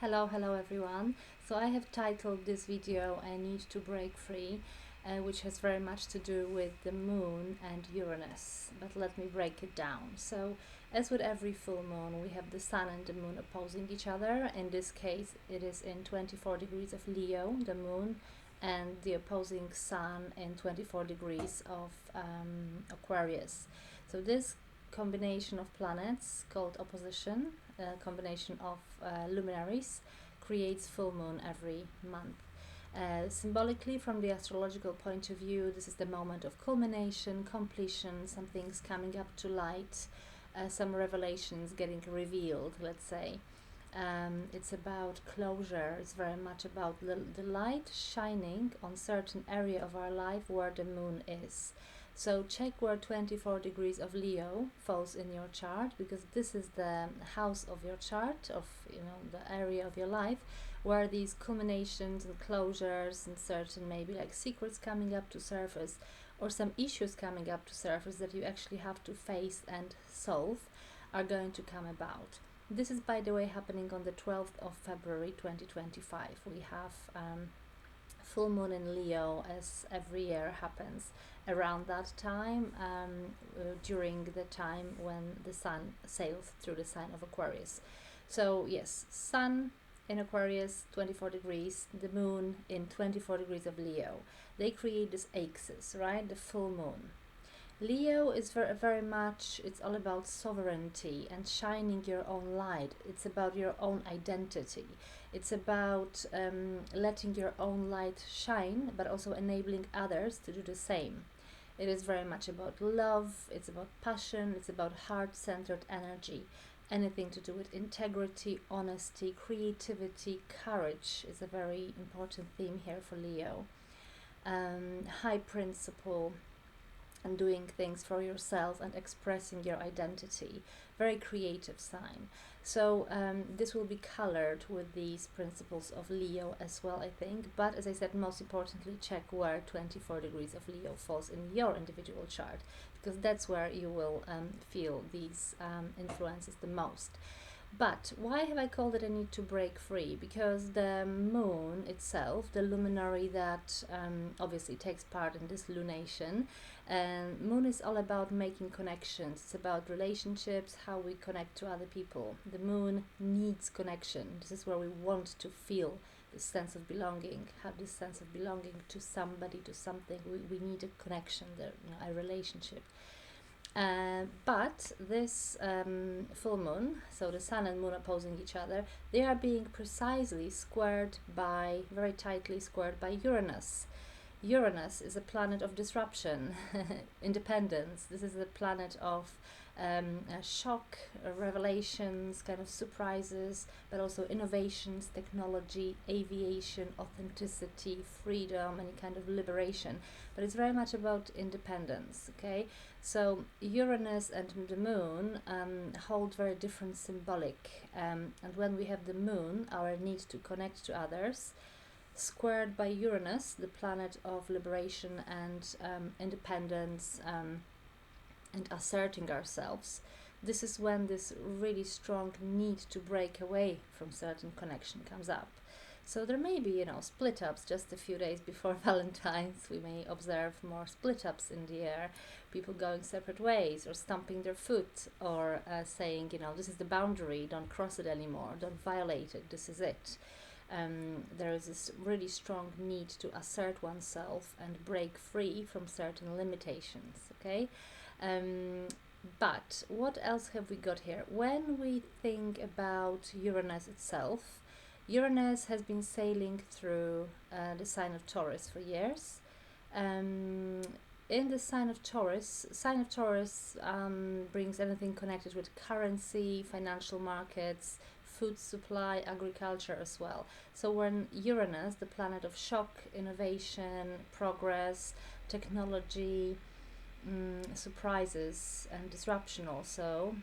Hello everyone. So I have titled this video I Need to Break Free, which has very much to do with the moon and Uranus. But let me break it down. So, as with every full moon, we have the sun and the moon opposing each other. In this case, it is in 24 degrees of Leo, the moon, and the opposing sun in 24 degrees of Aquarius. So, this combination of planets called opposition, combination of luminaries, creates full moon every month. Symbolically, from the astrological point of view, this is the moment of culmination, completion, some things coming up to light, some revelations getting revealed, let's say. It's about closure. It's very much about the light shining on certain area of our life where the moon is. So check where 24 degrees of Leo falls in your chart, because this is the house of your chart, of the area of your life where these culminations and closures and certain maybe like secrets coming up to surface, or some issues coming up to surface that you actually have to face and solve, are going to come about. This is, by the way, happening on the 12th of February 2025. We have full moon in Leo, as every year happens around that time, during the time when the sun sails through the sign of Aquarius. So yes, sun in Aquarius 24 degrees, the moon in 24 degrees of Leo, they create this axis, right? The full moon. Leo is very much, it's all about sovereignty and shining your own light. It's about your own identity. It's about letting your own light shine, but also enabling others to do the same. It is very much about love, it's about passion, it's about heart-centered energy. Anything to do with integrity, honesty, creativity, courage is a very important theme here for Leo. High principle, and doing things for yourself and expressing your identity. Very creative sign. So this will be colored with these principles of Leo as well, I think. But as I said, most importantly, check where 24 degrees of Leo falls in your individual chart, because that's where you will feel these influences the most. But why have I called it a need to break free? Because the moon itself, the luminary that obviously takes part in this lunation, and moon is all about making connections. It's about relationships, how we connect to other people. The moon needs connection. This is where we want to feel this sense of belonging, have this sense of belonging to somebody, to something. We need a connection, a relationship. But this full moon, so the sun and moon opposing each other, they are being precisely squared by, very tightly squared by Uranus. Uranus is a planet of disruption, independence. This is a planet of shock, revelations, kind of surprises, but also innovations, technology, aviation, authenticity, freedom, any kind of liberation. But it's very much about independence, okay? So Uranus and the moon hold very different symbolic. And when we have the moon, our need to connect to others, squared by Uranus, the planet of liberation and independence, and asserting ourselves, this is when this really strong need to break away from certain connection comes up. So there may be, split ups just a few days before Valentine's. We may observe more split ups in the air, people going separate ways, or stamping their foot, or saying, this is the boundary, don't cross it anymore, don't violate it, this is it. There is this really strong need to assert oneself and break free from certain limitations, okay? But what else have we got here? When we think about Uranus itself, Uranus has been sailing through the sign of Taurus for years. In the sign of Taurus brings anything connected with currency, financial markets, food supply, agriculture as well. So when Uranus, the planet of shock, innovation, progress, technology, surprises and disruption also,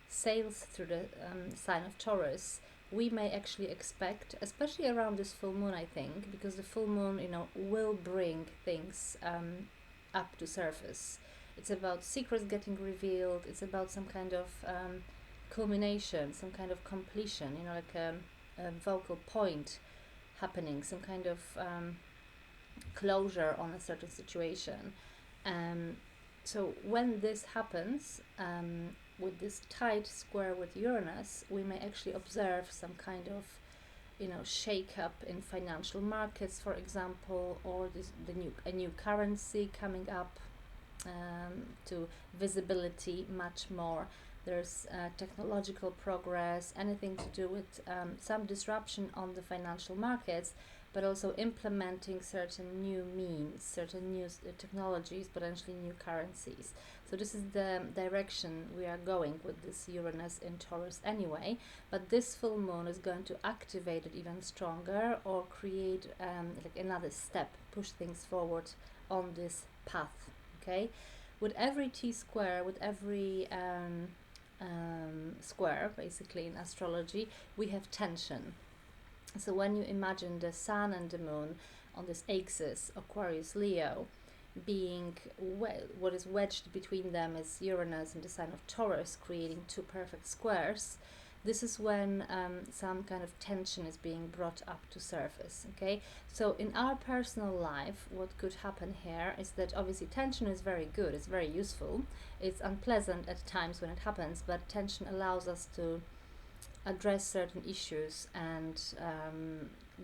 sails through the sign of Taurus, we may actually expect, especially around this full moon, I think, because the full moon, will bring things up to surface. It's about secrets getting revealed. It's about some kind of culmination, some kind of completion, like vocal point happening, some kind of closure on a certain situation. So when this happens, with this tight square with Uranus, we may actually observe some kind of, shake up in financial markets, for example, or a new currency coming up to visibility much more. There's technological progress, anything to do with some disruption on the financial markets, but also implementing certain new means, certain new technologies, potentially new currencies. So this is the direction we are going with this Uranus in Taurus anyway, but this full moon is going to activate it even stronger, or create like another step, push things forward on this path, okay? With every T-square, with every square, basically in astrology, we have tension. So when you imagine the Sun and the Moon on this axis, Aquarius, Leo, being what is wedged between them is Uranus and the sign of Taurus, creating two perfect squares. This is when some kind of tension is being brought up to surface, okay? So in our personal life, what could happen here is that obviously tension is very good, it's very useful. It's unpleasant at times when it happens, but tension allows us to address certain issues and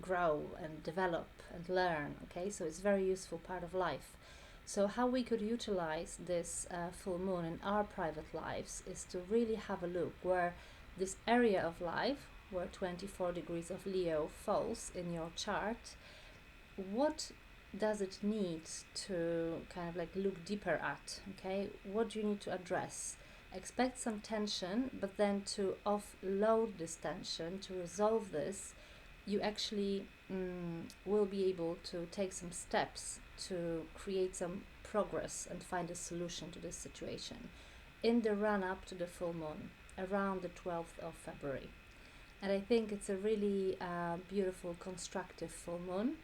grow and develop and learn, okay? So it's a very useful part of life. So how we could utilize this full moon in our private lives is to really have a look where this area of life, where 24 degrees of Leo falls in your chart, what does it need to kind of like look deeper at, okay? What do you need to address? Expect some tension, but then to offload this tension, to resolve this, you actually will be able to take some steps to create some progress and find a solution to this situation in the run-up to the full moon, around the 12th of February. And I think it's a really beautiful, constructive full moon.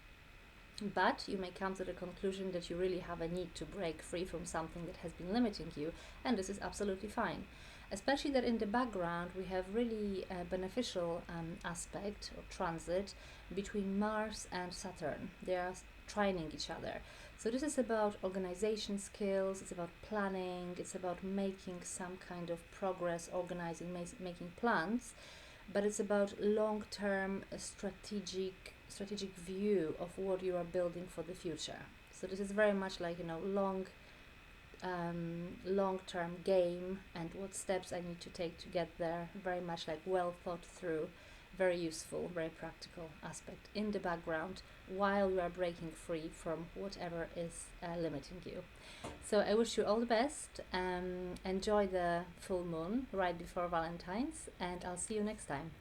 But you may come to the conclusion that you really have a need to break free from something that has been limiting you, and this is absolutely fine. Especially that in the background we have really beneficial aspect or transit between Mars and Saturn. They are trining each other. So this is about organization skills, it's about planning, it's about making some kind of progress, organizing, making plans, but it's about long-term strategic view of what you are building for the future. So this is very much like, long-term game, and what steps I need to take to get there. Very much like well thought through, very useful, very practical aspect in the background while you are breaking free from whatever is limiting you. So I wish you all the best. Enjoy the full moon right before Valentine's, and I'll see you next time.